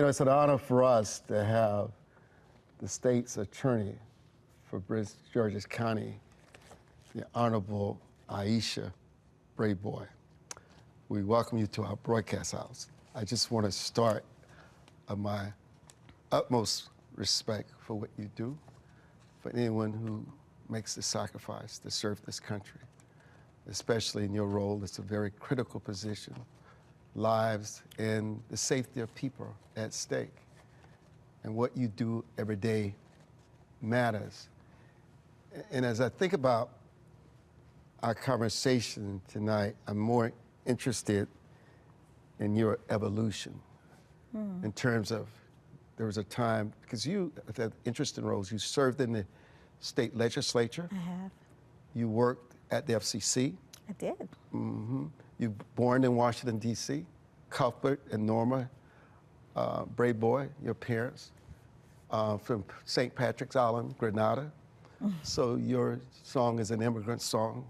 You know, it's an honor for us to have the state's attorney for Prince George's County, the Honorable Aisha Braveboy. We welcome you to our broadcast house. I just want to start my utmost respect for what you do, for anyone who makes the sacrifice to serve this country, especially in your role. It's a very critical position. Lives and the safety of people at stake. And what you do every day matters. And as I think about our conversation tonight, I'm more interested in your evolution in terms of, there was a time, because you had interesting roles. You served in the state legislature. I have. You worked at the FCC. I did. Mm-hmm. You were born in Washington, D.C., Cuthbert and Norma Braveboy, your parents, from St. Patrick's Island, Grenada. So your song is an immigrant song.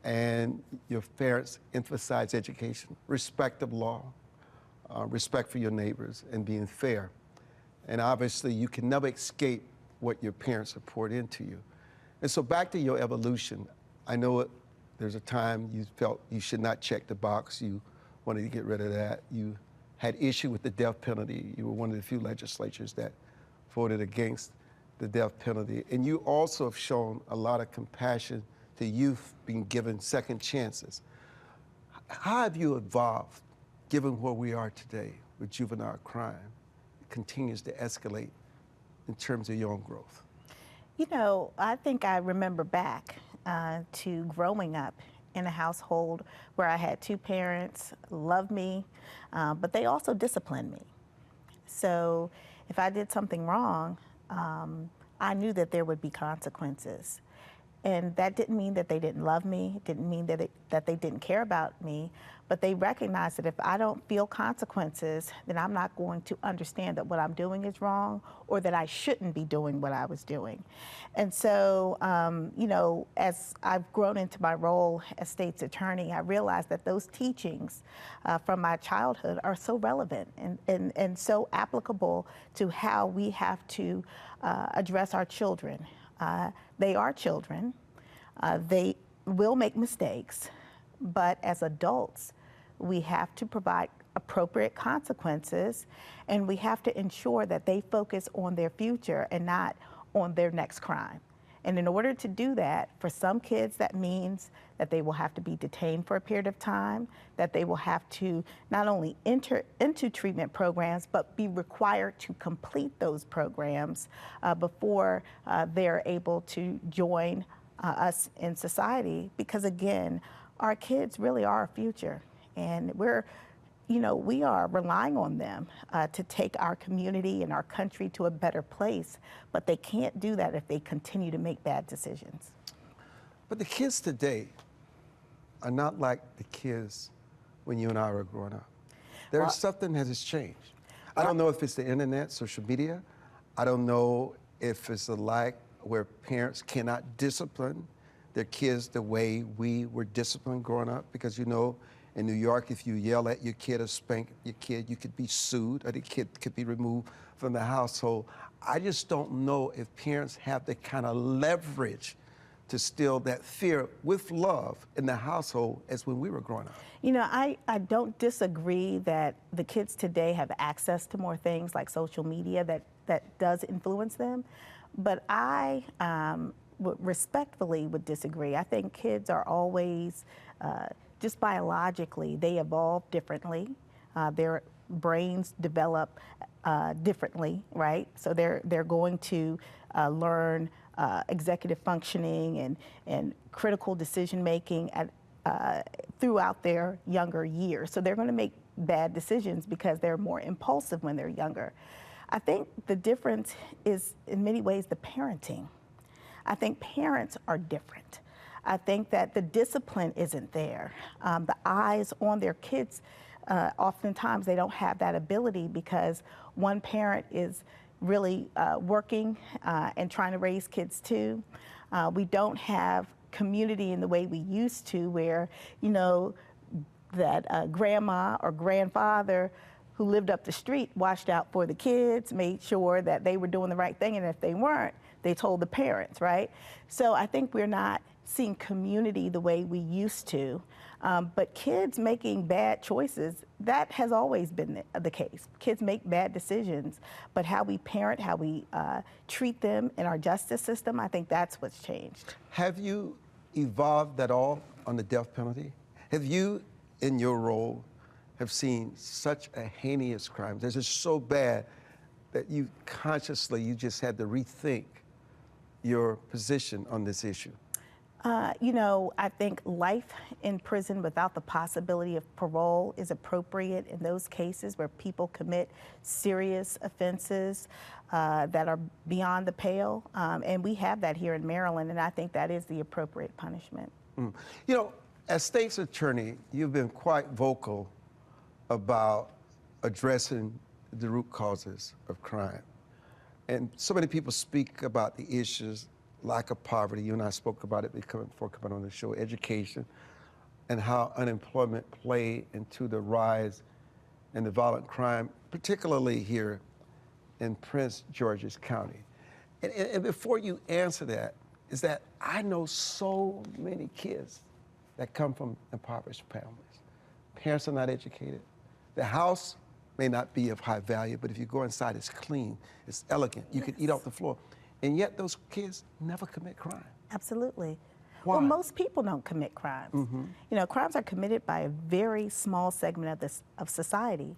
And your parents emphasize education, respect of law, respect for your neighbors, and being fair. And obviously, you can never escape what your parents have poured into you. And so back to your evolution, I know there's a time you felt you should not check the box. You wanted to get rid of that. You had issue with the death penalty. You were one of the few legislatures that voted against the death penalty. And you also have shown a lot of compassion to youth being given second chances. How have you evolved, given where we are today with juvenile crime? It continues to escalate in terms of your own growth. You know, I think I remember back to growing up in a household where I had two parents, loved me, but they also disciplined me. So if I did something wrong, I knew that there would be consequences. And that didn't mean that they didn't love me, it didn't mean that they didn't care about me, but they recognized that if I don't feel consequences, then I'm not going to understand that what I'm doing is wrong or that I shouldn't be doing what I was doing. And so, you know, as I've grown into my role as state's attorney, I realized that those teachings from my childhood are so relevant and so applicable to how we have to address our children. They are children. They will make mistakes, but as adults, we have to provide appropriate consequences, and we have to ensure that they focus on their future and not on their next crime. And in order to do that, for some kids, that means that they will have to be detained for a period of time, that they will have to not only enter into treatment programs, but be required to complete those programs before they're able to join us in society. Because again, our kids really are our future. And we are relying on them to take our community and our country to a better place, but they can't do that if they continue to make bad decisions. But the kids today are not like the kids when you and I were growing up. There's something that has changed. I don't know if it's the internet, social media. I don't know if it's a lack where parents cannot discipline their kids the way we were disciplined growing up, because you know, in New York, if you yell at your kid or spank your kid, you could be sued or the kid could be removed from the household. I just don't know if parents have the kind of leverage to still that fear with love in the household as when we were growing up. You know, I don't disagree that the kids today have access to more things like social media that does influence them, but I respectfully would disagree. I think kids are always, just biologically, they evolve differently. Their brains develop differently, right? So they're going to learn executive functioning and critical decision making throughout their younger years. So they're going to make bad decisions because they're more impulsive when they're younger. I think the difference is in many ways the parenting. I think parents are different. I think that the discipline isn't there. The eyes on their kids, oftentimes they don't have that ability because one parent is really working and trying to raise kids too. We don't have community in the way we used to, where, you know, that grandma or grandfather who lived up the street watched out for the kids, made sure that they were doing the right thing, and if they weren't, they told the parents, right? So I think we're not seeing community the way we used to. But kids making bad choices, that has always been the case. Kids make bad decisions, but how we parent, how we treat them in our justice system, I think that's what's changed. Have you evolved at all on the death penalty? Have you, in your role, have seen such a heinous crime? This is so bad that you just had to rethink your position on this issue? You know, I think life in prison without the possibility of parole is appropriate in those cases where people commit serious offenses that are beyond the pale. And we have that here in Maryland, and I think that is the appropriate punishment. Mm. You know, as state's attorney, you've been quite vocal about addressing the root causes of crime. And so many people speak about the issues, lack of poverty. You and I spoke about it before coming on the show, education, and how unemployment played into the rise in the violent crime, particularly here in Prince George's County. And before you answer that, is that I know so many kids that come from impoverished families. Parents are not educated. The house may not be of high value, but if you go inside, it's clean, it's elegant. You can eat off the floor. And yet those kids never commit crime. Absolutely. Why? Well, most people don't commit crimes. Mm-hmm. You know, crimes are committed by a very small segment of society,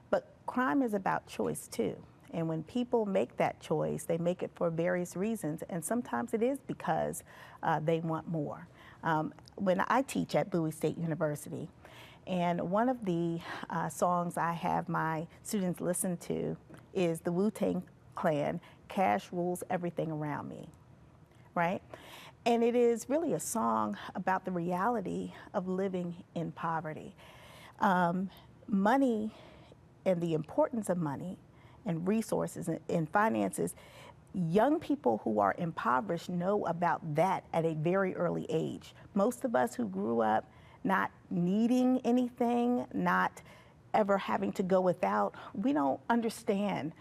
but crime is about choice too. And when people make that choice, they make it for various reasons, and sometimes it is because they want more. When I teach at Bowie State University, and one of the songs I have my students listen to is the Wu-Tang Clan, Cash Rules Everything Around Me, right? And it is really a song about the reality of living in poverty. Money and the importance of money and resources and finances, young people who are impoverished know about that at a very early age. Most of us who grew up not needing anything, not ever having to go without, we don't understand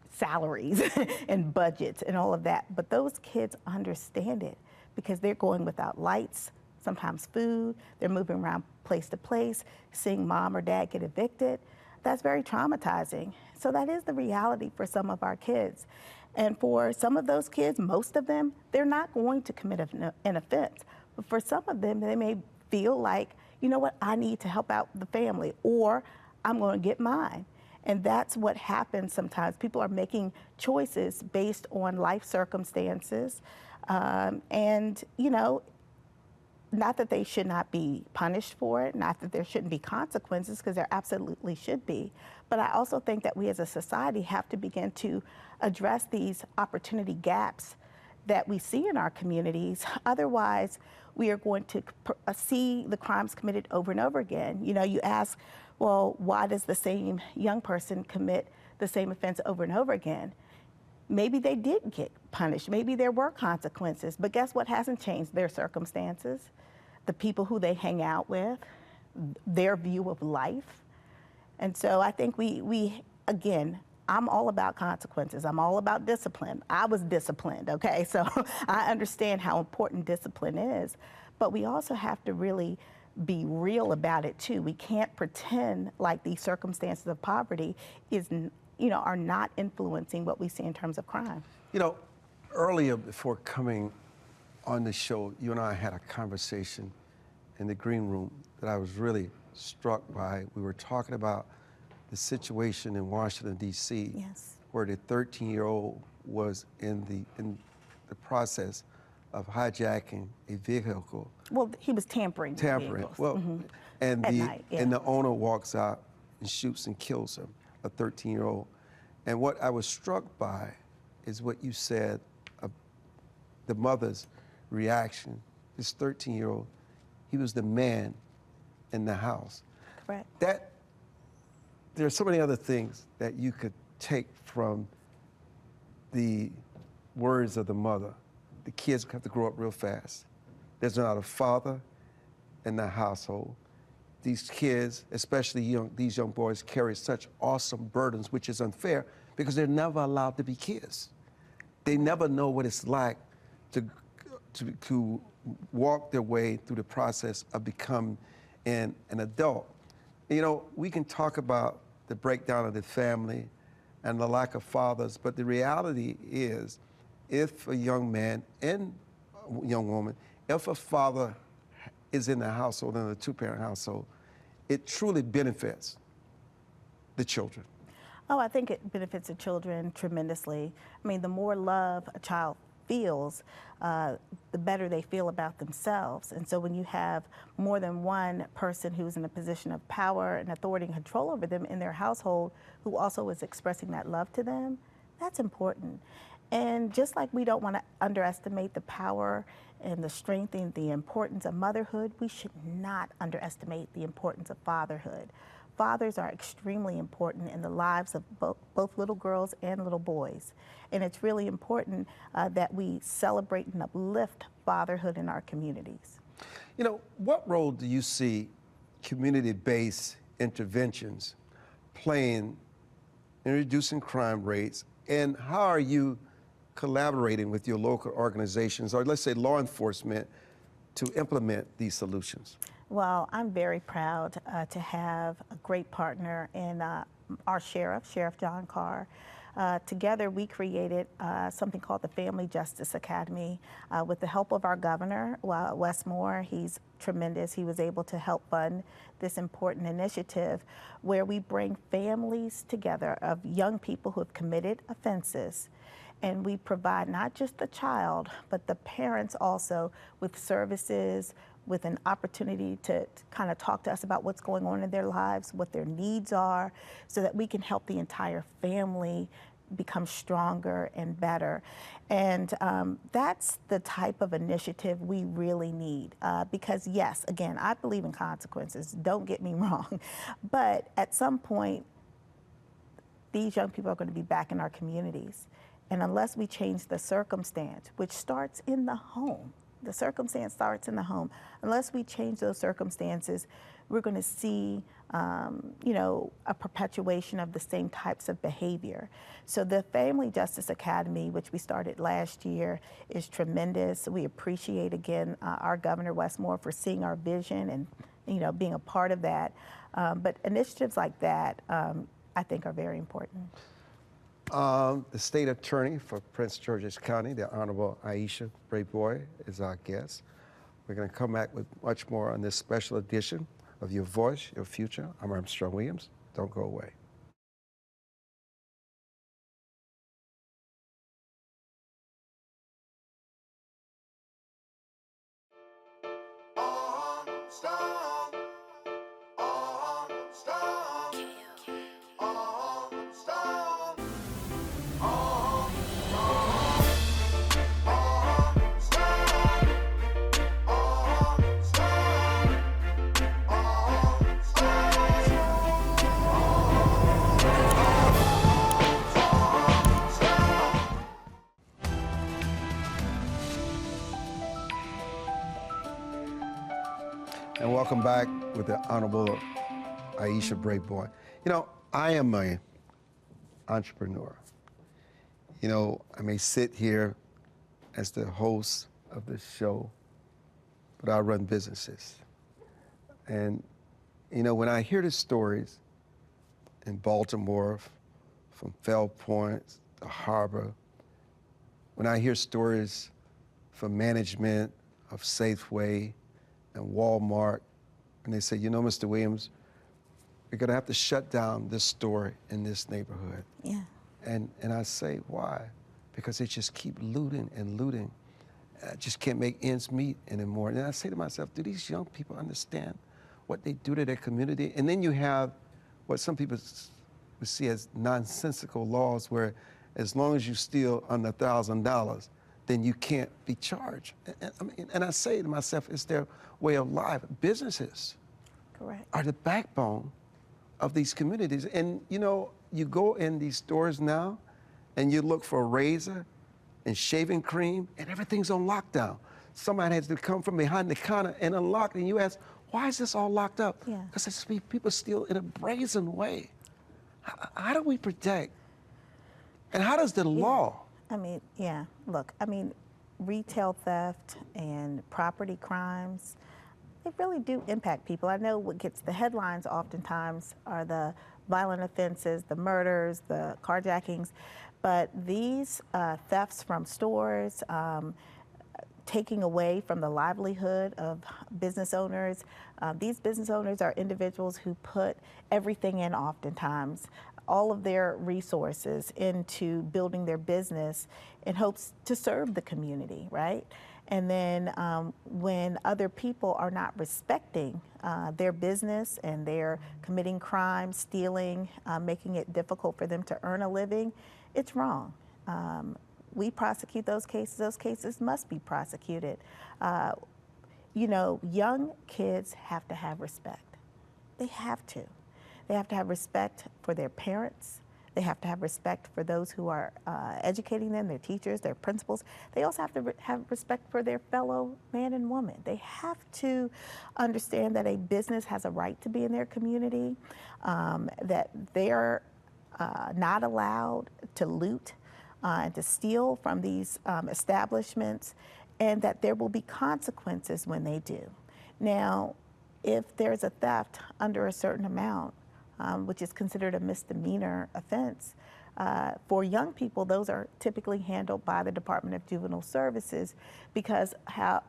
salaries and budgets and all of that. But those kids understand it because they're going without lights, sometimes food, they're moving around place to place, seeing mom or dad get evicted. That's very traumatizing. So that is the reality for some of our kids. And for some of those kids, most of them, they're not going to commit an offense. But for some of them, they may feel like, you know what, I need to help out the family, or I'm going to get mine. And that's what happens sometimes. People are making choices based on life circumstances. And, you know, not that they should not be punished for it, not that there shouldn't be consequences, because there absolutely should be. But I also think that we as a society have to begin to address these opportunity gaps that we see in our communities. Otherwise, we are going to see the crimes committed over and over again. You know, you ask, well, why does the same young person commit the same offense over and over again? Maybe they did get punished. Maybe there were consequences. But guess what hasn't changed? Their circumstances, the people who they hang out with, their view of life. And so I think we again, I'm all about consequences. I'm all about discipline. I was disciplined, okay? So I understand how important discipline is. But we also have to really be real about it too. We can't pretend like these circumstances of poverty are not influencing what we see in terms of crime. You know, earlier before coming on the show, you and I had a conversation in the green room that I was really struck by. We were talking about the situation in Washington, D.C., Yes. where the 13-year-old was in the process of hijacking a vehicle. Well, he was tampering with vehicles. Well, and At the night, yeah. and the owner walks out and shoots and kills him, a 13-year-old. And what I was struck by is what you said of the mother's reaction. This 13-year-old, he was the man in the house. Correct. There are so many other things that you could take from the words of the mother. The kids have to grow up real fast. There's not a father in the household. these kids, especially these young boys, carry such awesome burdens, which is unfair because they're never allowed to be kids. They never know what it's like to walk their way through the process of becoming an adult. You know, we can talk about the breakdown of the family and the lack of fathers, but the reality is, if a young man and a young woman, if a father is in the household, in a two-parent household, it truly benefits the children. Oh, I think it benefits the children tremendously. I mean, the more love a child feels, the better they feel about themselves. And so when you have more than one person who's in a position of power and authority and control over them in their household, who also is expressing that love to them, that's important. And just like we don't want to underestimate the power and the strength and the importance of motherhood, we should not underestimate the importance of fatherhood. Fathers are extremely important in the lives of both little girls and little boys. And it's really important that we celebrate and uplift fatherhood in our communities. You know, what role do you see community-based interventions playing in reducing crime rates, and how are you collaborating with your local organizations, or let's say law enforcement, to implement these solutions? Well, I'm very proud to have a great partner in our Sheriff John Carr. Together we created something called the Family Justice Academy with the help of our governor, Wes Moore. He's tremendous. He was able to help fund this important initiative where we bring families together of young people who have committed offenses. And we provide not just the child, but the parents also with services, with an opportunity to kind of talk to us about what's going on in their lives, what their needs are, so that we can help the entire family become stronger and better. And that's the type of initiative we really need. Because yes, again, I believe in consequences, don't get me wrong. But at some point, these young people are going to be back in our communities. And unless we change the circumstance, which starts in the home, the circumstance starts in the home. Unless we change those circumstances, we're going to see, you know, a perpetuation of the same types of behavior. So the Family Justice Academy, which we started last year, is tremendous. We appreciate, again, our Governor Wes Moore for seeing our vision and, you know, being a part of that. But initiatives like that, I think, are very important. The state attorney for Prince George's County, the Honorable Aisha Braveboy, is our guest. We're going to come back with much more on this special edition of Your Voice, Your Future. I'm Armstrong Williams. Don't go away. And welcome back with the Honorable Aisha Braveboy. You know, I am an entrepreneur. You know, I may sit here as the host of this show, but I run businesses. And, you know, when I hear the stories in Baltimore, from Fell Point, the harbor, when I hear stories from management of Safeway and Walmart, and they say, you know, Mr. Williams, we're gonna have to shut down this store in this neighborhood. Yeah. And I say, why? Because they just keep looting and looting. I just can't make ends meet anymore. And I say to myself, do these young people understand what they do to their community? And then you have what some people would see as nonsensical laws where as long as you steal under $1,000, then you can't be charged. And I say to myself, it's their way of life. Businesses Correct. are the backbone of these communities. And you know, you go in these stores now and you look for a razor and shaving cream and everything's on lockdown. Somebody has to come from behind the counter and unlock it, and you ask, Why is this all locked up? Yeah. Because it's people steal in a brazen way. How do we protect? And how does the law? I mean, yeah, look, I mean, retail theft and property crimes, they really do impact people. I know what gets the headlines oftentimes are the violent offenses, the murders, the carjackings, but these thefts from stores, taking away from the livelihood of business owners. These business owners are individuals who put everything in oftentimes, all of their resources into building their business in hopes to serve the community, right? And then when other people are not respecting their business and they're committing crimes, stealing, making it difficult for them to earn a living, it's wrong. We prosecute those cases. Those cases must be prosecuted. You know, young kids have to have respect. They have to. They have to have respect for their parents. They have to have respect for those who are educating them, their teachers, their principals. They also have to have respect for their fellow man and woman. They have to understand that a business has a right to be in their community, that they're not allowed to loot and to steal from these establishments, and that there will be consequences when they do. Now, if there's a theft under a certain amount, which is considered a misdemeanor offense, for young people, those are typically handled by the Department of Juvenile Services because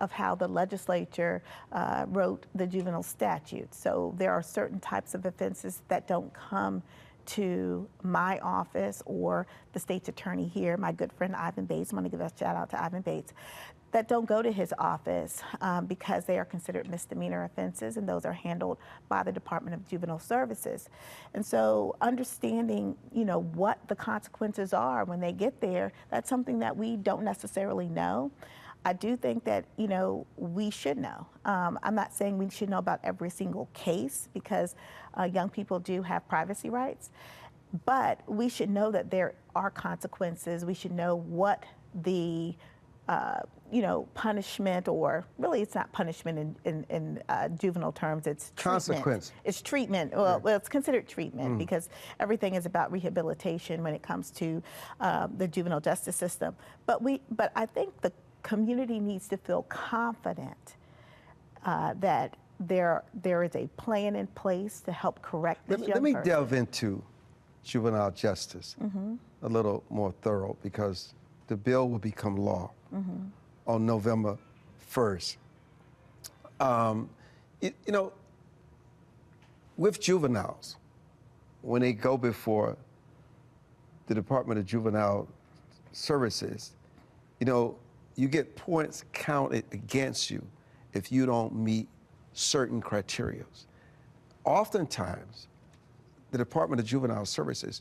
of how the legislature wrote the juvenile statute. So there are certain types of offenses that don't come to my office or the state's attorney here, my good friend Ivan Bates. I want to give a shout out to Ivan Bates, that don't go to his office because they are considered misdemeanor offenses, and those are handled by the Department of Juvenile Services. And so understanding, you know, what the consequences are when they get there, that's something that we don't necessarily know. I do think that, you know, we should know. I'm not saying we should know about every single case because young people do have privacy rights, but we should know that there are consequences. We should know what the you know, punishment, or really it's not punishment in juvenile terms, it's treatment. Consequence. It's treatment. Well, it's considered treatment because everything is about rehabilitation when it comes to the juvenile justice system. But I think the community needs to feel confident that there is a plan in place to help correct this young Let me person. delve into juvenile justice a little more thorough, because the bill will become law on November 1st. You know, with juveniles, when they go before the Department of Juvenile Services, you know, you get points counted against you if you don't meet certain criteria. Oftentimes, the Department of Juvenile Services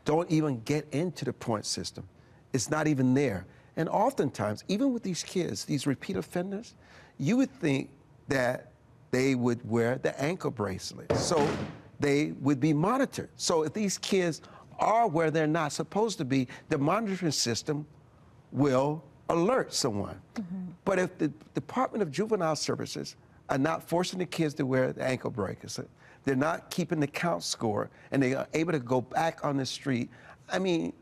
don't even get into the point system. It's not even there. And oftentimes, even with these kids, these repeat offenders, you would think that they would wear the ankle bracelet, so they would be monitored. So if these kids are where they're not supposed to be, the monitoring system will alert someone. But if the Department of Juvenile Services are not forcing the kids to wear the ankle bracelets, they're not keeping the count score, and they are able to go back on the street, I mean,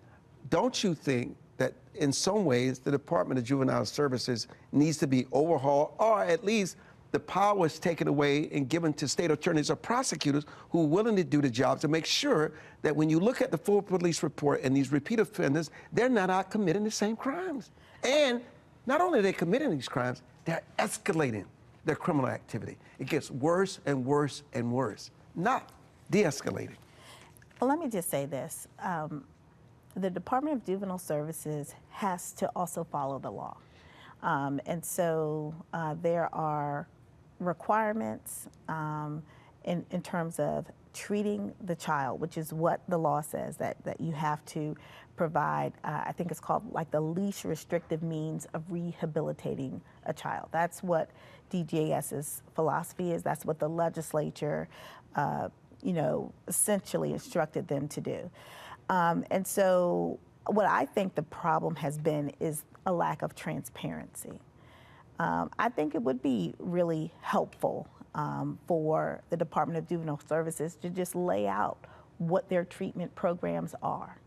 don't you think that in some ways the Department of Juvenile Services needs to be overhauled, or at least the power is taken away and given to state attorneys or prosecutors who are willing to do the job to make sure that when you look at the full police report and these repeat offenders, they're not out committing the same crimes. And not only are they committing these crimes, they're escalating their criminal activity. It gets worse and worse and worse, not de-escalating. Well, let me just say this. The Department of Juvenile Services has to also follow the law. And so there are requirements in terms of treating the child, which is what the law says, that you have to provide, I think it's called like the least restrictive means of rehabilitating a child. That's what DJS's philosophy is. That's what the legislature, you know, essentially instructed them to do. And so what I think the problem has been is a lack of transparency. I think it would be really helpful for the Department of Juvenile Services to just lay out what their treatment programs are,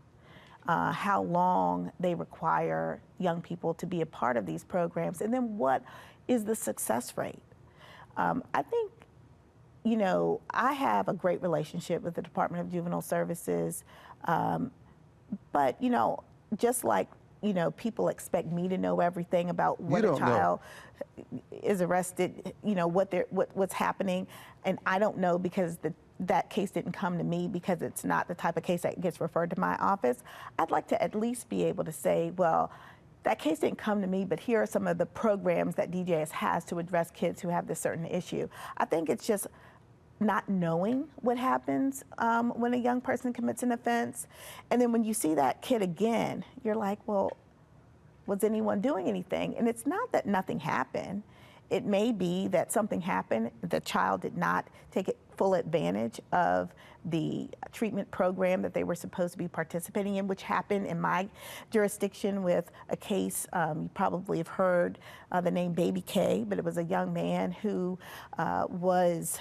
how long they require young people to be a part of these programs, and then what is the success rate. I think, you know, I have a great relationship with the Department of Juvenile Services, but, you know, just like, you know, people expect me to know everything about when a child is arrested, you know, what's happening, and I don't know because that case didn't come to me because it's not the type of case that gets referred to my office. I'd like to at least be able to say, well, that case didn't come to me, but here are some of the programs that DJS has to address kids who have this certain issue. I think it's just not knowing what happens when a young person commits an offense. And then when you see that kid again, you're like, well, was anyone doing anything? And it's not that nothing happened. It may be that something happened, the child did not take full advantage of the treatment program that they were supposed to be participating in, which happened in my jurisdiction with a case, you probably have heard the name Baby K, but it was a young man who was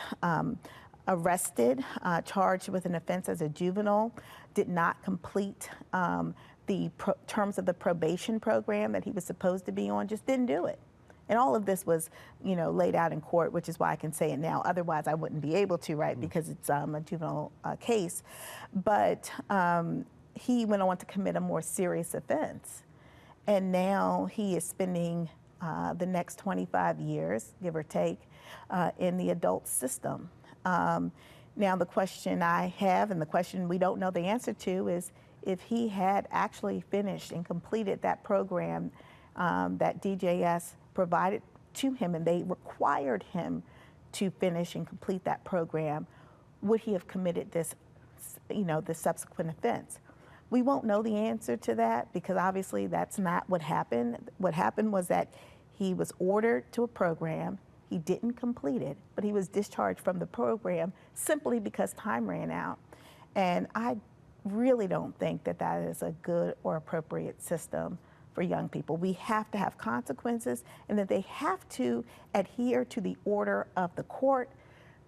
arrested, charged with an offense as a juvenile, did not complete the terms of the probation program that he was supposed to be on, just didn't do it. And all of this was, you know, laid out in court, which is why I can say it now. Otherwise, I wouldn't be able to, right, because it's a juvenile case. But he went on to commit a more serious offense. And now he is spending the next 25 years, give or take, in the adult system. Now, the question I have, and the question we don't know the answer to, is if he had actually finished and completed that program that DJS provided to him, and they required him to finish and complete that program, would he have committed this, you know, the subsequent offense? We won't know the answer to that because obviously that's not what happened. What happened was that he was ordered to a program, he didn't complete it, but he was discharged from the program simply because time ran out. And I really don't think that that is a good or appropriate system for young people. We have to have consequences, and that they have to adhere to the order of the court,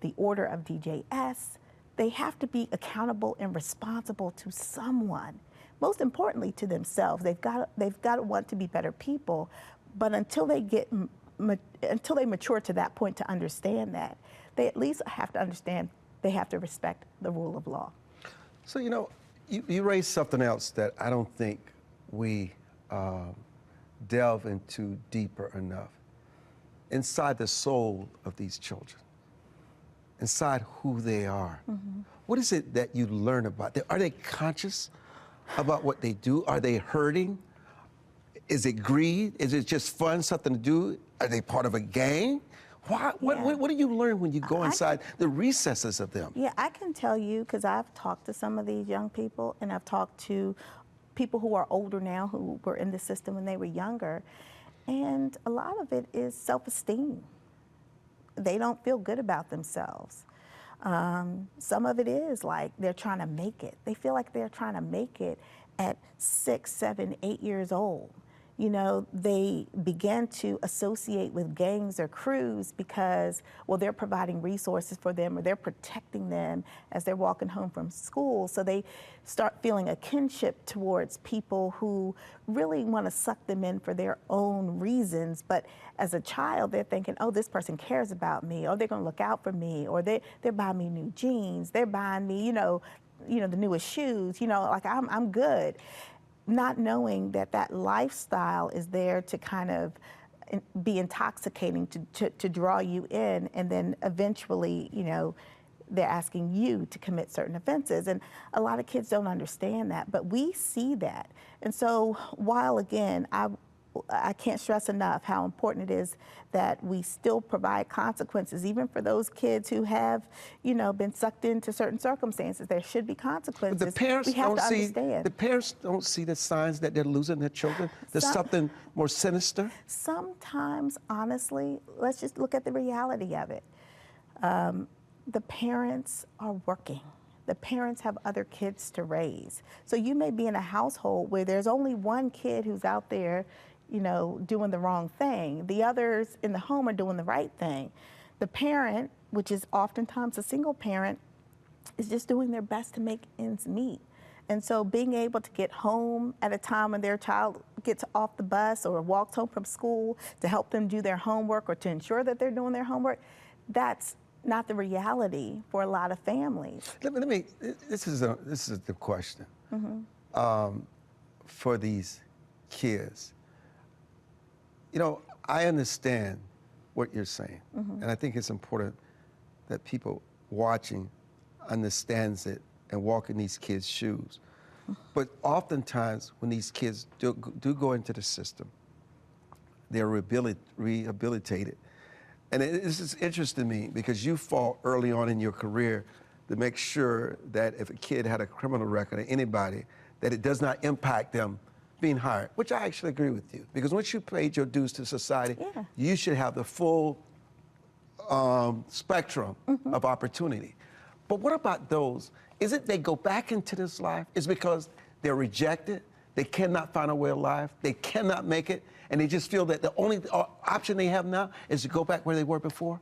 the order of DJS. They have to be accountable and responsible to someone. Most importantly, to themselves. They've got to want to be better people, but until they mature to that point to understand that, they at least have to understand they have to respect the rule of law. So, you know, you raised something else that I don't think we delve into deeper enough. Inside the soul of these children, inside who they are. Mm-hmm. What is it that you learn about them? Are they conscious about what they do? Are they hurting? Is it greed? Is it just fun, something to do? Are they part of a gang? What do you learn when you go inside the recesses of them? Yeah, I can tell you, because I've talked to some of these young people, and I've talked to people who are older now who were in the system when they were younger, and a lot of it is self-esteem. They don't feel good about themselves. Some of it is like they're trying to make it. They feel like they're trying to make it at 6, 7, 8 years old. You know, they begin to associate with gangs or crews because, well, they're providing resources for them or they're protecting them as they're walking home from school. So they start feeling a kinship towards people who really want to suck them in for their own reasons. But as a child, they're thinking, oh, this person cares about me, or they're going to look out for me, or they're buying me new jeans, they're buying me, you know, the newest shoes, you know, like I'm good. Not knowing that that lifestyle is there to kind of be intoxicating, to draw you in, and then eventually, you know, they're asking you to commit certain offenses. And a lot of kids don't understand that, but we see that. And so while, again, I can't stress enough how important it is that we still provide consequences, even for those kids who have, you know, been sucked into certain circumstances. There should be consequences. But the parents we have to understand. The parents don't see the signs that they're losing their children. There's something more sinister. Sometimes, honestly, let's just look at the reality of it. The parents are working. The parents have other kids to raise. So you may be in a household where there's only one kid who's out there, you know, doing the wrong thing. The others in the home are doing the right thing. The parent which is oftentimes a single parent, is just doing their best to make ends meet. And so being able to get home at a time when their child gets off the bus or walks home from school to help them do their homework or to ensure that they're doing their homework, that's not the reality for a lot of families. This is the question. For these kids. You know, I understand what you're saying, and I think it's important that people watching understands it and walk in these kids' shoes. But oftentimes, when these kids do go into the system, they're rehabilitated. And this is interesting to me because you fought early on in your career to make sure that if a kid had a criminal record or anybody, that it does not impact them being hired, which I actually agree with you. Because once you paid your dues to society, you should have the full spectrum of opportunity. But what about those? Is it they go back into this life? Is because they're rejected? They cannot find a way of life? They cannot make it? And they just feel that the only option they have now is to go back where they were before?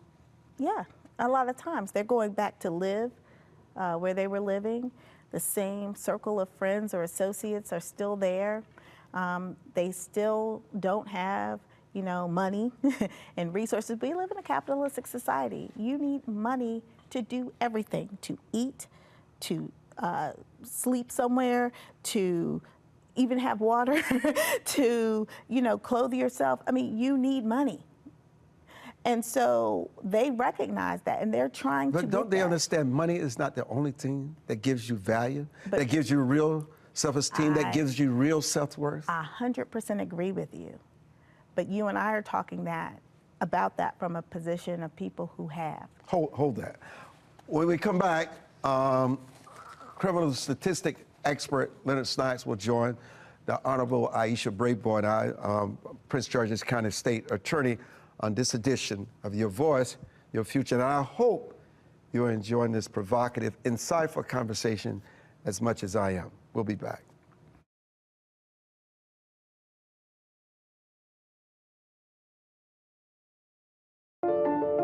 Yeah, a lot of times they're going back to live where they were living. The same circle of friends or associates are still there. They still don't have, you know, money and resources. We live in a capitalistic society. You need money to do everything, to eat, to sleep somewhere, to even have water, to, you know, clothe yourself. I mean, you need money. And so they recognize that, and they're trying to. But don't they understand money is not the only thing that gives you value, that gives you real self-esteem, that gives you real self-worth? I 100% agree with you. But you and I are talking about that from a position of people who have. Hold that. When we come back, criminal statistic expert Leonard Snipes will join the Honorable Aisha Braveboy and I, Prince George's County State Attorney, on this edition of Your Voice, Your Future. And I hope you're enjoying this provocative, insightful conversation as much as I am. We'll be back.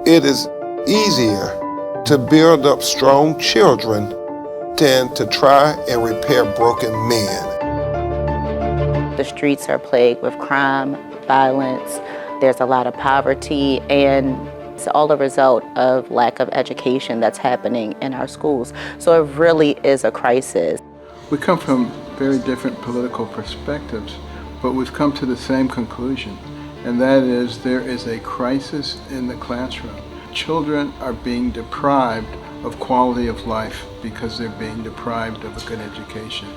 It is easier to build up strong children than to try and repair broken men. The streets are plagued with crime, violence. There's a lot of poverty, and it's all a result of lack of education that's happening in our schools. So it really is a crisis. We come from very different political perspectives, but we've come to the same conclusion, and that is there is a crisis in the classroom. Children are being deprived of quality of life because they're being deprived of a good education.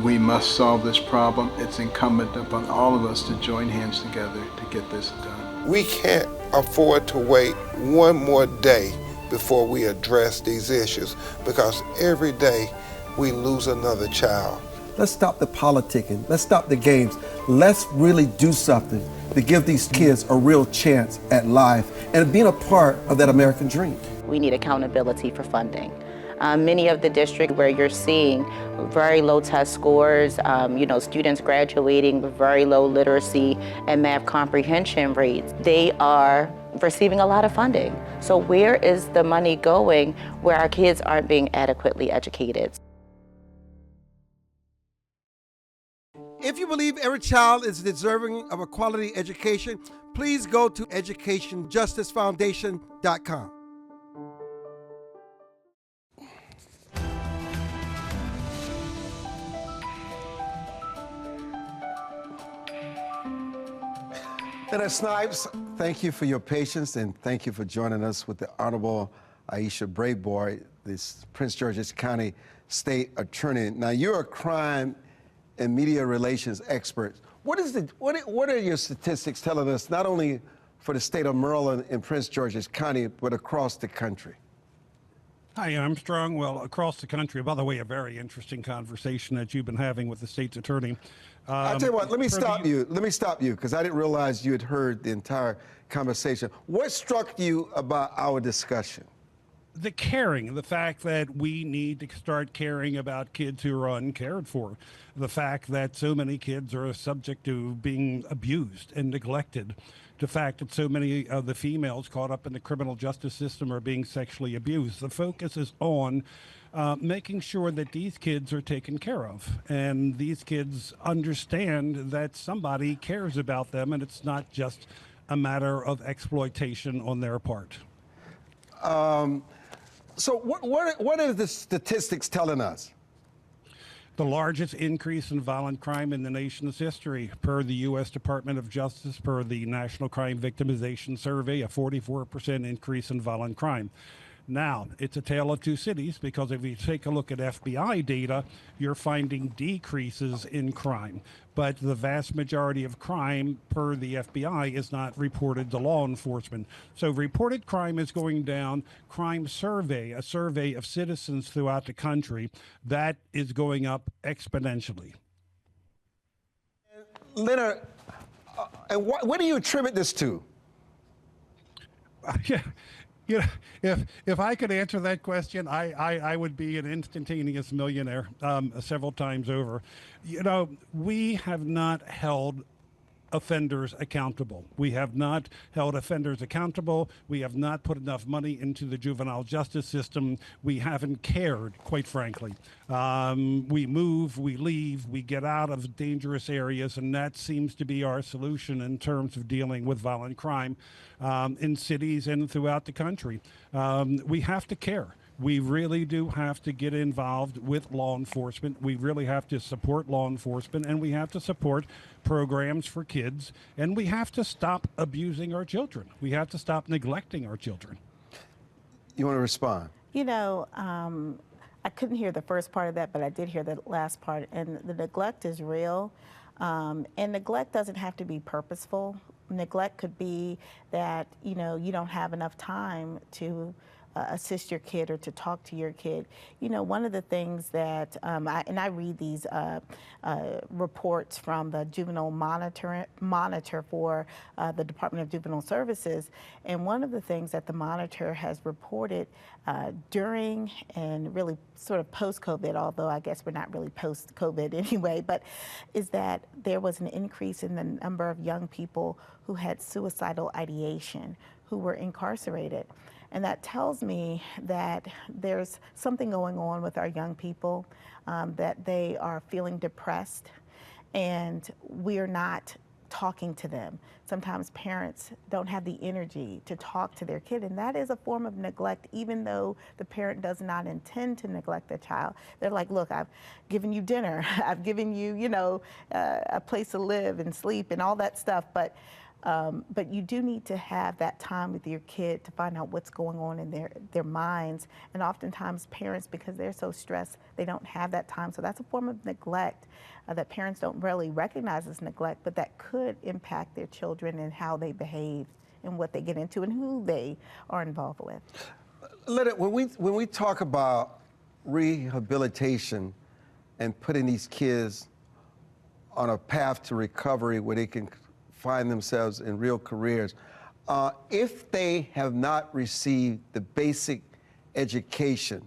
We must solve this problem. It's incumbent upon all of us to join hands together to get this done. We can't afford to wait one more day before we address these issues, because every day we lose another child. Let's stop the politicking. Let's stop the games. Let's really do something to give these kids a real chance at life and being a part of that American dream. We need accountability for funding. Many of the districts where you're seeing very low test scores, students graduating with very low literacy and math comprehension rates, they are receiving a lot of funding. So where is the money going where our kids aren't being adequately educated? If you believe every child is deserving of a quality education, please go to educationjusticefoundation.com. Leonard Snipes, thank you for your patience, and thank you for joining us with the Honorable Aisha Braveboy, this Prince George's County State Attorney. Now, you're a crime and media relations expert. What are your statistics telling us, not only for the state of Maryland and Prince George's County, but across the country? Hi, Armstrong. Well, across the country, by the way, a very interesting conversation that you've been having with the state's attorney. I'll tell you what, let me stop you, because I didn't realize you had heard the entire conversation. What struck you about our discussion? the caring, the fact that we need to start caring about kids who are uncared for, the fact that so many kids are subject to being abused and neglected, the fact that so many of the females caught up in the criminal justice system are being sexually abused. The focus is on making sure that these kids are taken care of and these kids understand that somebody cares about them and it's not just a matter of exploitation on their part. So what are the statistics telling us? The largest increase in violent crime in the nation's history, per the U.S. Department of Justice, per the National Crime Victimization Survey, a 44% increase in violent crime. Now, it's a tale of two cities because if you take a look at FBI data, you're finding decreases in crime. But the vast majority of crime, per the FBI, is not reported to law enforcement. So reported crime is going down. Crime survey, a survey of citizens throughout the country, that is going up exponentially. Leonard, and what do you attribute this to? Yeah. You know, if I could answer that question, I would be an instantaneous millionaire several times over. You know, we have not held offenders accountable. We have not held offenders accountable. We have not put enough money into the juvenile justice system. We haven't cared, quite frankly. We move, we leave, we get out of dangerous areas, and that seems to be our solution in terms of dealing with violent crime in cities and throughout the country. We have to care. We really do have to get involved with law enforcement. We really have to support law enforcement, and we have to support programs for kids, and we have to stop abusing our children. We have to stop neglecting our children. You want to respond? You know, I couldn't hear the first part of that, but I did hear the last part, and the neglect is real, and neglect doesn't have to be purposeful. Neglect could be that, you know, you don't have enough time to assist your kid or to talk to your kid. You know, one of the things that, I read these reports from the Juvenile Monitor for the Department of Juvenile Services, and one of the things that the Monitor has reported during and really sort of post-COVID, although I guess we're not really post-COVID anyway, but is that there was an increase in the number of young people who had suicidal ideation, who were incarcerated. And that tells me that there's something going on with our young people, that they are feeling depressed, and we're not talking to them. Sometimes parents don't have the energy to talk to their kid, and that is a form of neglect, even though the parent does not intend to neglect the child. They're like, look, I've given you dinner, I've given you, you know, a place to live and sleep and all that stuff, but you do need to have that time with your kid to find out what's going on in their minds. And oftentimes parents, because they're so stressed, they don't have that time. So that's a form of neglect that parents don't really recognize as neglect, but that could impact their children and how they behave and what they get into and who they are involved with. Leonard, when we talk about rehabilitation and putting these kids on a path to recovery where they can find themselves in real careers, if they have not received the basic education,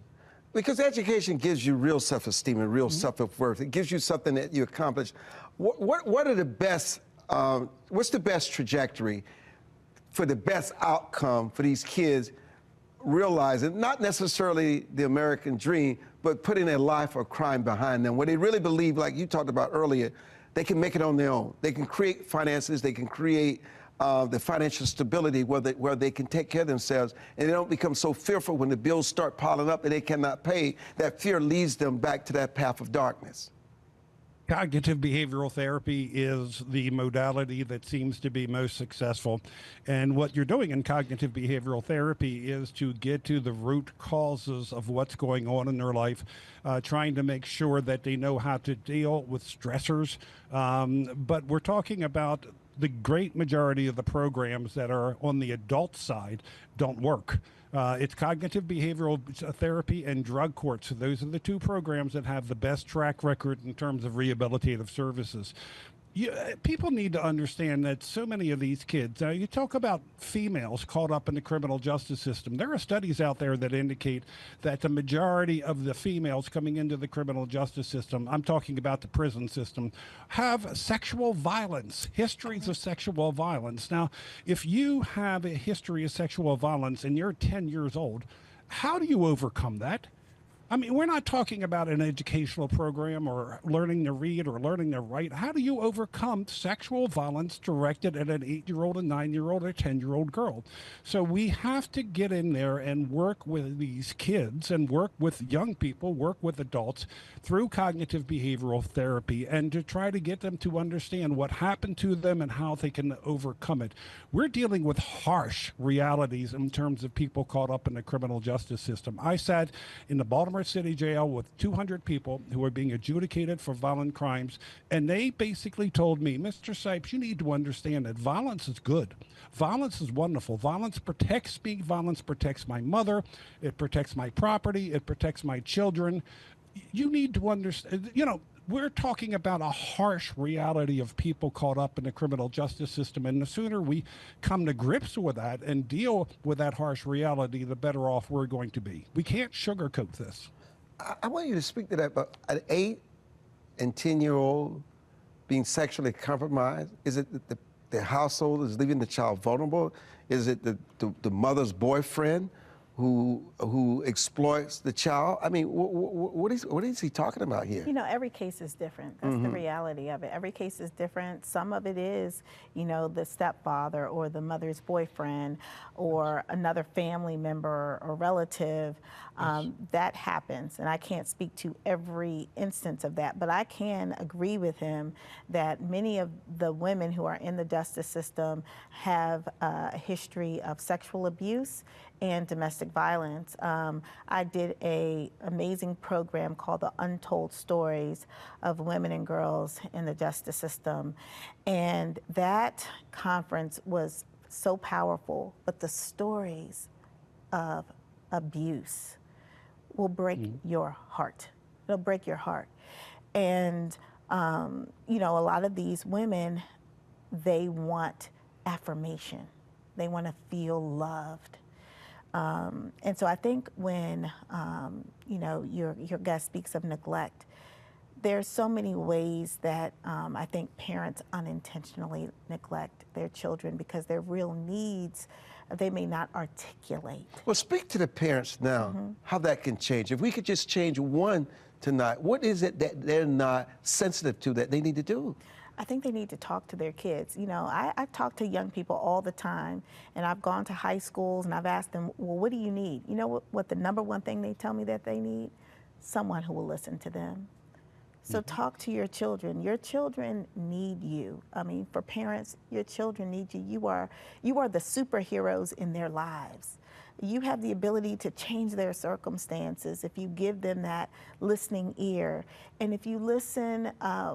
because education gives you real self-esteem and real self-worth. It gives you something that you accomplish. What are the best, what's the best trajectory for the best outcome for these kids realizing not necessarily the American dream, but putting a life of crime behind them, where they really believe, like you talked about earlier, they can make it on their own. They can create finances, they can create the financial stability where they can take care of themselves, and they don't become so fearful when the bills start piling up and they cannot pay. That fear leads them back to that path of darkness. Cognitive behavioral therapy is the modality that seems to be most successful. And what you're doing in cognitive behavioral therapy is to get to the root causes of what's going on in their life, trying to make sure that they know how to deal with stressors. But we're talking about the great majority of the programs that are on the adult side don't work. It's cognitive behavioral therapy and drug courts. Those are the two programs that have the best track record in terms of rehabilitative services. People need to understand that so many of these kids, you talk about females caught up in the criminal justice system. There are studies out there that indicate that the majority of the females coming into the criminal justice system, I'm talking about the prison system, have sexual violence, histories of sexual violence. Now, if you have a history of sexual violence and you're 10 years old, how do you overcome that? I mean, we're not talking about an educational program or learning to read or learning to write. How do you overcome sexual violence directed at an 8-year-old, a 9-year-old, or 10-year-old girl? So we have to get in there and work with these kids and work with young people, work with adults through cognitive behavioral therapy and to try to get them to understand what happened to them and how they can overcome it. We're dealing with harsh realities in terms of people caught up in the criminal justice system. I sat in the Baltimore City Jail with 200 people who were being adjudicated for violent crimes, and they basically told me, Mr. Sipes, you need to understand that violence is good. Violence is wonderful. Violence protects me. Violence protects my mother. It protects my property. It protects my children. You need to understand, we're talking about a harsh reality of people caught up in the criminal justice system. And the sooner we come to grips with that and deal with that harsh reality, the better off we're going to be. We can't sugarcoat this. I want you to speak to that, but an 8 and 10-year-old being sexually compromised, is it that the household is leaving the child vulnerable? Is it the mother's boyfriend who exploits the child? I mean, what is he talking about here? Every case is different. That's the reality of it. Every case is different. Some of it is, the stepfather or the mother's boyfriend or another family member or relative. That happens, and I can't speak to every instance of that, but I can agree with him that many of the women who are in the justice system have a history of sexual abuse and domestic violence. I did an amazing program called The Untold Stories of Women and Girls in the Justice System. And that conference was so powerful, but the stories of abuse will break your heart. It'll break your heart. And, a lot of these women, they want affirmation. They want to feel loved. And so I think when, your guest speaks of neglect, there's so many ways that I think parents unintentionally neglect their children because their real needs, they may not articulate. Well, speak to the parents now, how that can change. If we could just change one tonight, what is it that they're not sensitive to that they need to do? I think they need to talk to their kids. I talk to young people all the time, and I've gone to high schools and I've asked them, well, what do you need? You know what the number one thing they tell me that they need? Someone who will listen to them. So talk to your children. Your children need you. I mean, for parents, your children need you. You are the superheroes in their lives. You have the ability to change their circumstances if you give them that listening ear. And if you listen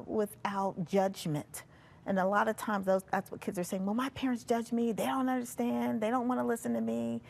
without judgment. And a lot of times that's what kids are saying, well, my parents judge me. They don't understand. They don't want to listen to me.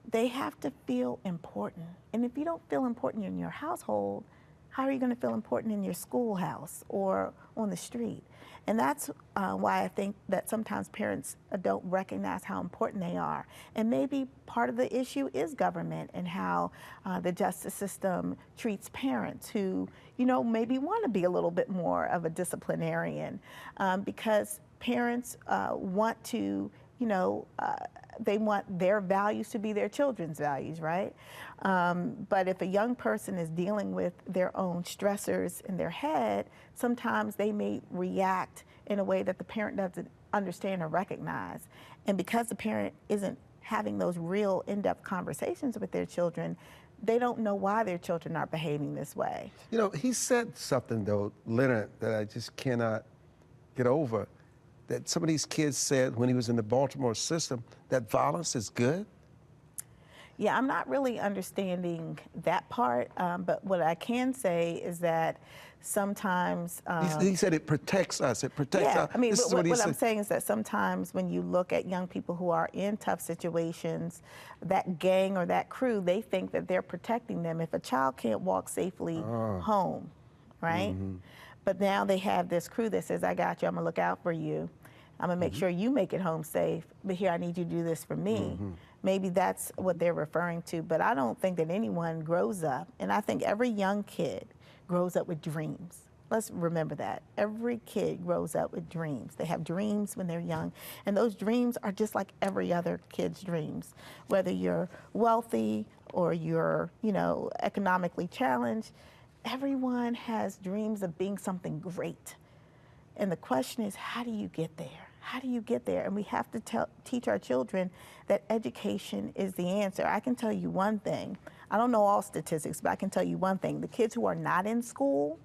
They have to feel important. And if you don't feel important in your household, how are you going to feel important in your schoolhouse or on the street? And that's why I think that sometimes parents don't recognize how important they are. And maybe part of the issue is government and how the justice system treats parents who, maybe want to be a little bit more of a disciplinarian because parents want to, they want their values to be their children's values, right? But if a young person is dealing with their own stressors in their head, sometimes they may react in a way that the parent doesn't understand or recognize. And because the parent isn't having those real in-depth conversations with their children, they don't know why their children are behaving this way. He said something, though, Leonard, that I just cannot get over. That some of these kids said when he was in the Baltimore system that violence is good? Yeah, I'm not really understanding that part, but what I can say is that sometimes... he said it protects us, it protects us. I mean, what I'm saying is that sometimes when you look at young people who are in tough situations, that gang or that crew, they think that they're protecting them. If a child can't walk safely home, right? But now they have this crew that says, I got you, I'm gonna look out for you. I'm gonna make sure you make it home safe, but here I need you to do this for me. Maybe that's what they're referring to, but I don't think that anyone grows up, and I think every young kid grows up with dreams. Let's remember that. Every kid grows up with dreams. They have dreams when they're young, and those dreams are just like every other kid's dreams. Whether you're wealthy or you're, economically challenged, everyone has dreams of being something great. And the question is, how do you get there? How do you get there? And we have to teach our children that education is the answer. I can tell you one thing. I don't know all statistics, but I can tell you one thing. The kids who are not in school,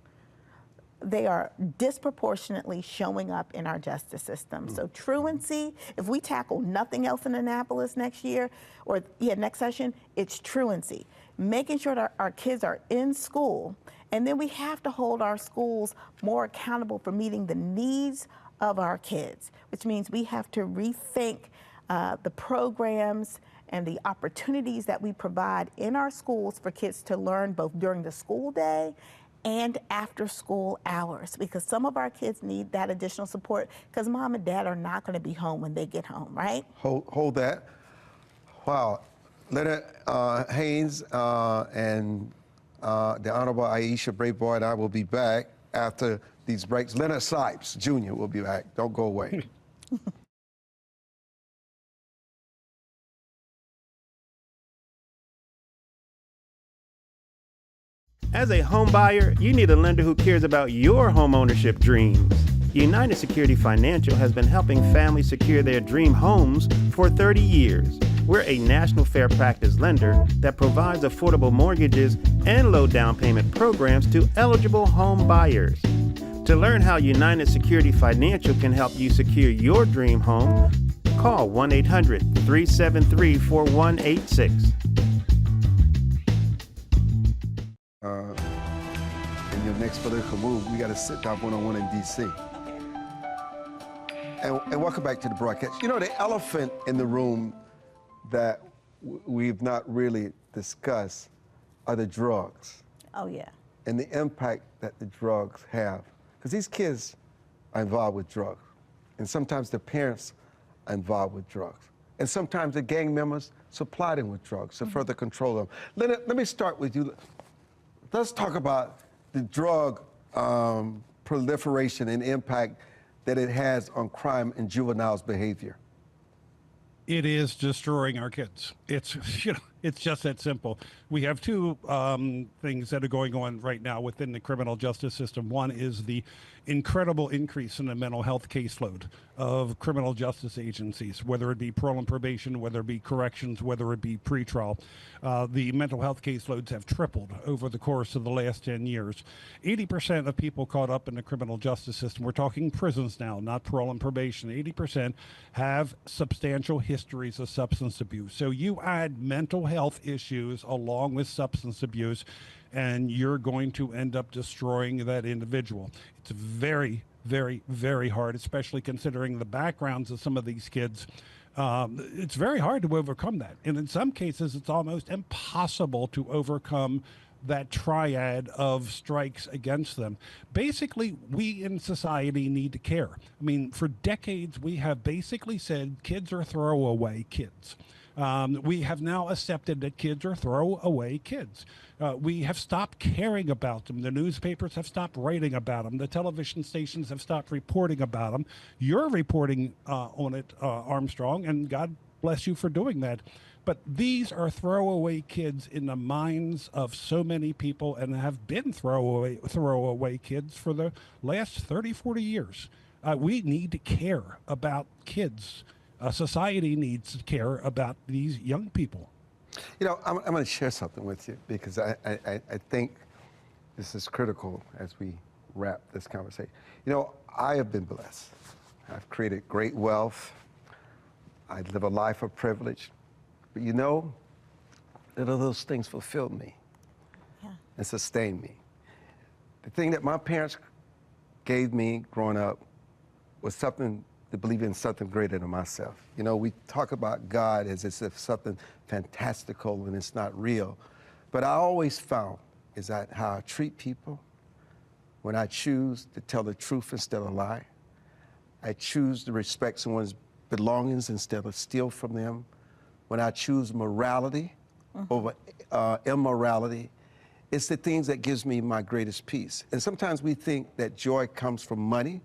they are disproportionately showing up in our justice system. So truancy, if we tackle nothing else in Annapolis next year, or next session, it's truancy. Making sure that our kids are in school, and then we have to hold our schools more accountable for meeting the needs of our kids, which means we have to rethink the programs and the opportunities that we provide in our schools for kids to learn both during the school day and after school hours, because some of our kids need that additional support because mom and dad are not going to be home when they get home, right? Hold that. Wow. Leonard Haynes and the Honorable Aisha Braveboy and I will be back after these breaks. Leonard Sipes Jr. will be back. Don't go away. As a home buyer, you need a lender who cares about your home ownership dreams. United Security Financial has been helping families secure their dream homes for 30 years. We're a national fair practice lender that provides affordable mortgages and low down payment programs to eligible home buyers. To learn how United Security Financial can help you secure your dream home, call 1-800-373-4186. In your next political move, we got to sit down one-on-one in D.C. And welcome back to the broadcast. The elephant in the room that we've not really discussed are the drugs. Oh, yeah. And the impact that the drugs have. Because these kids are involved with drugs. And sometimes their parents are involved with drugs. And sometimes the gang members supply them with drugs to further control them. Leonard, let me start with you. Let's talk about the drug proliferation and impact that it has on crime and juveniles' behavior. It is destroying our kids. It's it's just that simple. We have two things that are going on right now within the criminal justice system. One is the incredible increase in the mental health caseload of criminal justice agencies, whether it be parole and probation, whether it be corrections, whether it be pretrial. The mental health caseloads have tripled over the course of the last 10 years. 80% of people caught up in the criminal justice system, we're talking prisons now, not parole and probation, 80% have substantial histories of substance abuse. So you add mental health issues along with substance abuse, and you're going to end up destroying that individual. It's very, very, very hard, especially considering the backgrounds of some of these kids. It's very hard to overcome that. And in some cases, it's almost impossible to overcome that triad of strikes against them. Basically, we in society need to care. I mean, for decades, we have basically said kids are throwaway kids. We have now accepted that kids are throwaway kids. We have stopped caring about them. The newspapers have stopped writing about them. The television stations have stopped reporting about them. You're reporting on it, Armstrong, and God bless you for doing that. But these are throwaway kids in the minds of so many people, and have been throwaway kids for the last 30, 40 years. We need to care about kids. Society needs to care about these young people. I'm going to share something with you because I think this is critical as we wrap this conversation. I have been blessed. I've created great wealth. I live a life of privilege. But none of those things fulfilled me and sustained me. The thing that my parents gave me growing up was something to believe in something greater than myself. We talk about God as if something fantastical and it's not real. But I always found is that how I treat people, when I choose to tell the truth instead of lie. I choose to respect someone's belongings instead of steal from them. When I choose morality over immorality, it's the things that gives me my greatest peace. And sometimes we think that joy comes from money,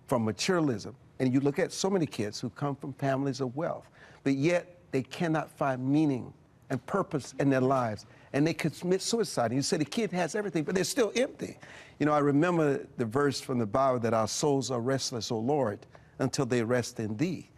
from materialism. And you look at so many kids who come from families of wealth, but yet they cannot find meaning and purpose in their lives. And they commit suicide. And you say the kid has everything, but they're still empty. You know, I remember the verse from the Bible that our souls are restless, O Lord, until they rest in thee.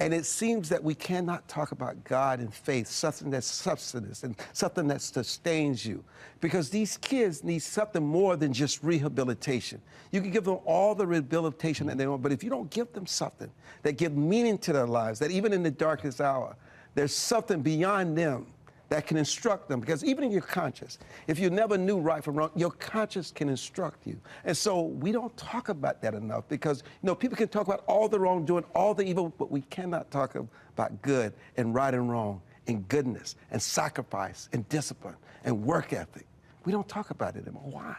And it seems that we cannot talk about God and faith, something that's substance and something that sustains you. Because these kids need something more than just rehabilitation. You can give them all the rehabilitation that they want, but if you don't give them something that gives meaning to their lives, that even in the darkest hour, there's something beyond them that can instruct them. Because even in your conscience, if you never knew right from wrong, your conscience can instruct you. And so we don't talk about that enough because, you know, people can talk about all the wrongdoing, all the evil, but we cannot talk about good and right and wrong and goodness and sacrifice and discipline and work ethic. We don't talk about it anymore. Why?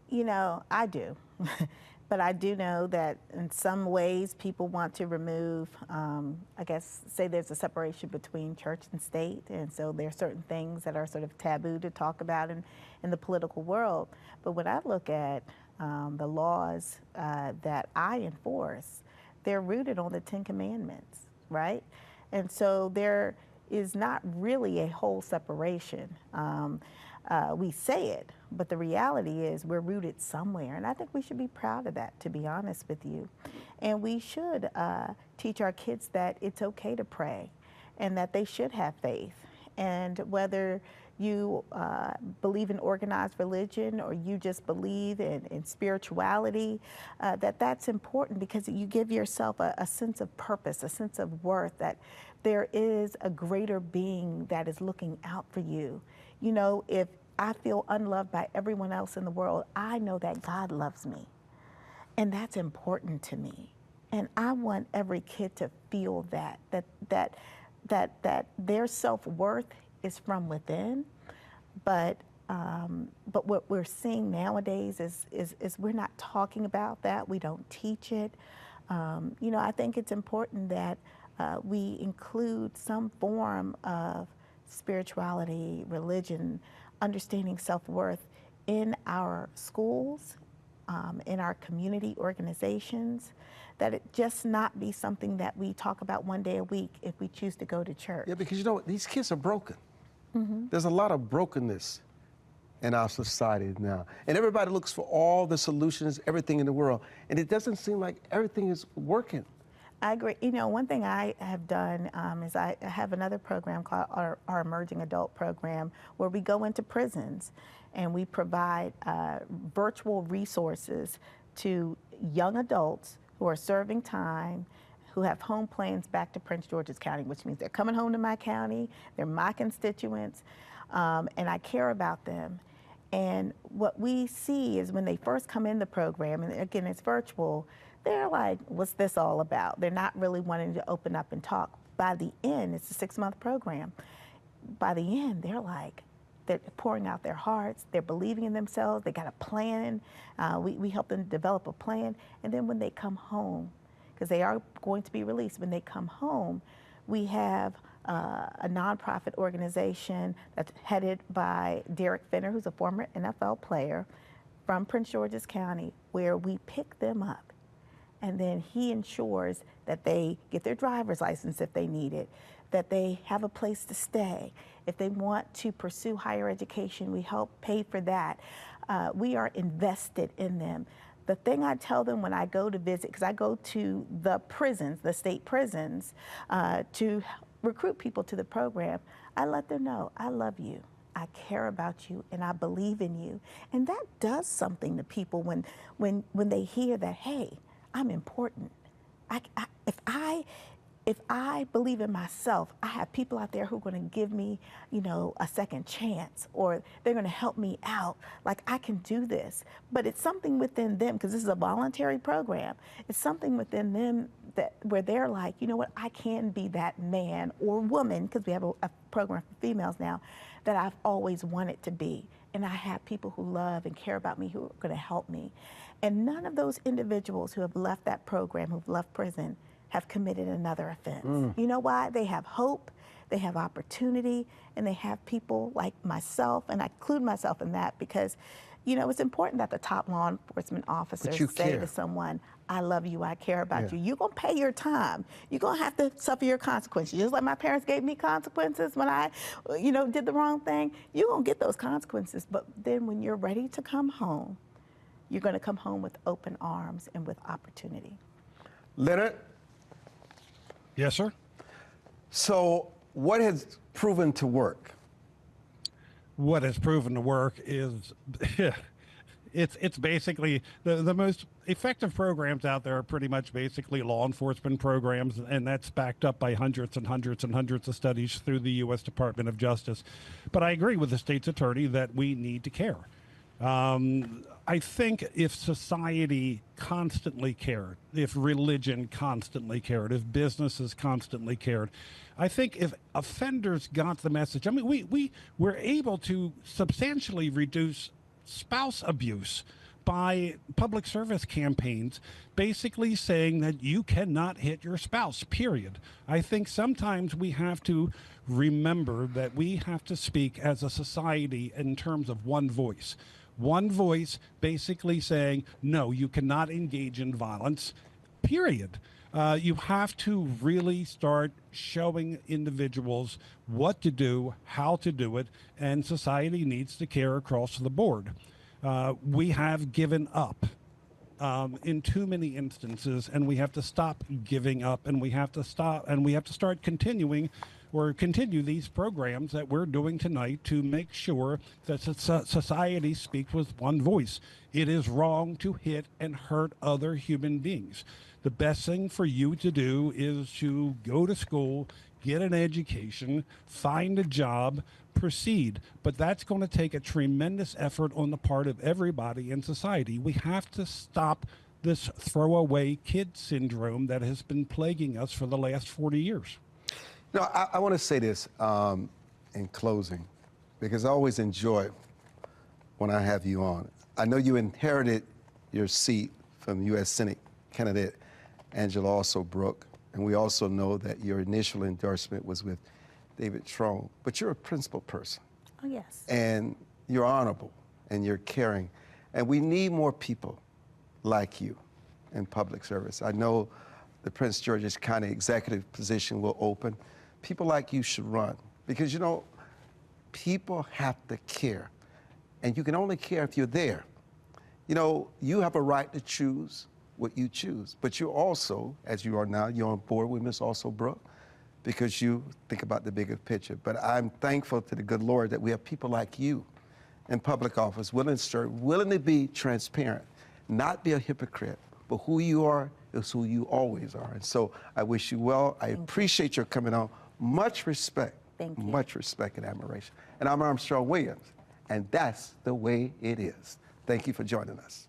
You know, I do. But I do know that in some ways people want to remove, I guess, say there's a separation between church and state, and so there are certain things that are sort of taboo to talk about in the political world. But when I look at the laws that I enforce, they're rooted on the Ten Commandments, right? And so there is not really a whole separation. We say it, but the reality is we're rooted somewhere. And I think we should be proud of that, to be honest with you. And we should teach our kids that it's okay to pray and that they should have faith. And whether you believe in organized religion or you just believe in spirituality, that's important because you give yourself a sense of purpose, a sense of worth, that there is a greater being that is looking out for you. You know, if I feel unloved by everyone else in the world, I know that God loves me. And that's important to me. And I want every kid to feel that their self-worth is from within. But what we're seeing nowadays is we're not talking about that. We don't teach it. You know, I think it's important that we include some form of spirituality, religion, understanding self-worth in our schools, in our community organizations, that it just not be something that we talk about one day a week if we choose to go to church. Yeah, because you know what? These kids are broken. There's a lot of brokenness in our society now. And everybody looks for all the solutions, everything in the world. And it doesn't seem like everything is working. I agree. You know, one thing I have done is I have another program called our Emerging Adult Program, where we go into prisons and we provide virtual resources to young adults who are serving time, who have home plans back to Prince George's County, which means they're coming home to my county, they're my constituents, and I care about them. And what we see is when they first come in the program, and again, it's virtual, they're like, what's this all about? They're not really wanting to open up and talk. By the end, it's a 6-month program. By the end, they're pouring out their hearts, they're believing in themselves, they got a plan. We help them develop a plan. And then when they come home, because they are going to be released, when they come home, we have a nonprofit organization that's headed by Derek Finner, who's a former NFL player from Prince George's County, where we pick them up. And then he ensures that they get their driver's license if they need it, that they have a place to stay. If they want to pursue higher education, we help pay for that. We are invested in them. The thing I tell them when I go to visit, because I go to the prisons, the state prisons, to recruit people to the program, I let them know, I love you, I care about you, and I believe in you. And that does something to people when they hear that, hey, I'm important. If I believe in myself, I have people out there who are going to give me, you know, a second chance, or they're going to help me out. Like, I can do this. But it's something within them, because this is a voluntary program. It's something within them that where they're like, you know what, I can be that man or woman, because we have a program for females now, that I've always wanted to be. and I have people who love and care about me who are going to help me. And none of those individuals who have left that program, who've left prison, have committed another offense. You know why? They have hope, they have opportunity, and they have people like myself, and I include myself in that because, you know, it's important that the top law enforcement officers say to someone, I love you, I care about you. You're gonna pay your time. You're gonna have to suffer your consequences. Just like my parents gave me consequences when I, you know, did the wrong thing, you're gonna get those consequences. But then when you're ready to come home, you're gonna come home with open arms and with opportunity. Leonard? Yes, sir. So what has proven to work? What has proven to work is it's basically the most effective programs out there are pretty much basically law enforcement programs, and that's backed up by hundreds and hundreds and hundreds of studies through the U.S. Department of Justice. But I agree with the state's attorney that we need to care. I think if society constantly cared, if religion constantly cared, if businesses constantly cared, I think if offenders got the message, I mean, we were able to substantially reduce spouse abuse by public service campaigns basically saying that you cannot hit your spouse, period. I think sometimes we have to remember that we have to speak as a society in terms of one voice. One voice basically saying, no, you cannot engage in violence, period. You have to really start showing individuals what to do, how to do it, and society needs to care across the board. We have given up in too many instances, and we have to stop giving up, and we have to start continue these programs that we're doing tonight to make sure that society speaks with one voice. It is wrong to hit and hurt other human beings. The best thing for you to do is to go to school, get an education, find a job, proceed. But that's going to take a tremendous effort on the part of everybody in society. We have to stop this throwaway kid syndrome that has been plaguing us for the last 40 years. No, I want to say this in closing, because I always enjoy when I have you on. I know you inherited your seat from U.S. Senate candidate Angela Alsop-Brooke, and we also know that your initial endorsement was with David Trone, but you're a principled person. Oh, yes. And you're honorable, and you're caring, and we need more people like you in public service. I know the Prince George's County executive position will open. People like you should run, because, you know, people have to care, and you can only care if you're there. You know, you have a right to choose what you choose, but you also, as you are now, you're on board with Ms. Alsop-Brooke because you think about the bigger picture. But I'm thankful to the good Lord that we have people like you in public office willing to be transparent, not be a hypocrite, but who you are is who you always are. And so I wish you well. I appreciate your coming on. Much respect. Thank you. Much respect and admiration. And I'm Armstrong Williams, and that's the way it is. Thank you for joining us.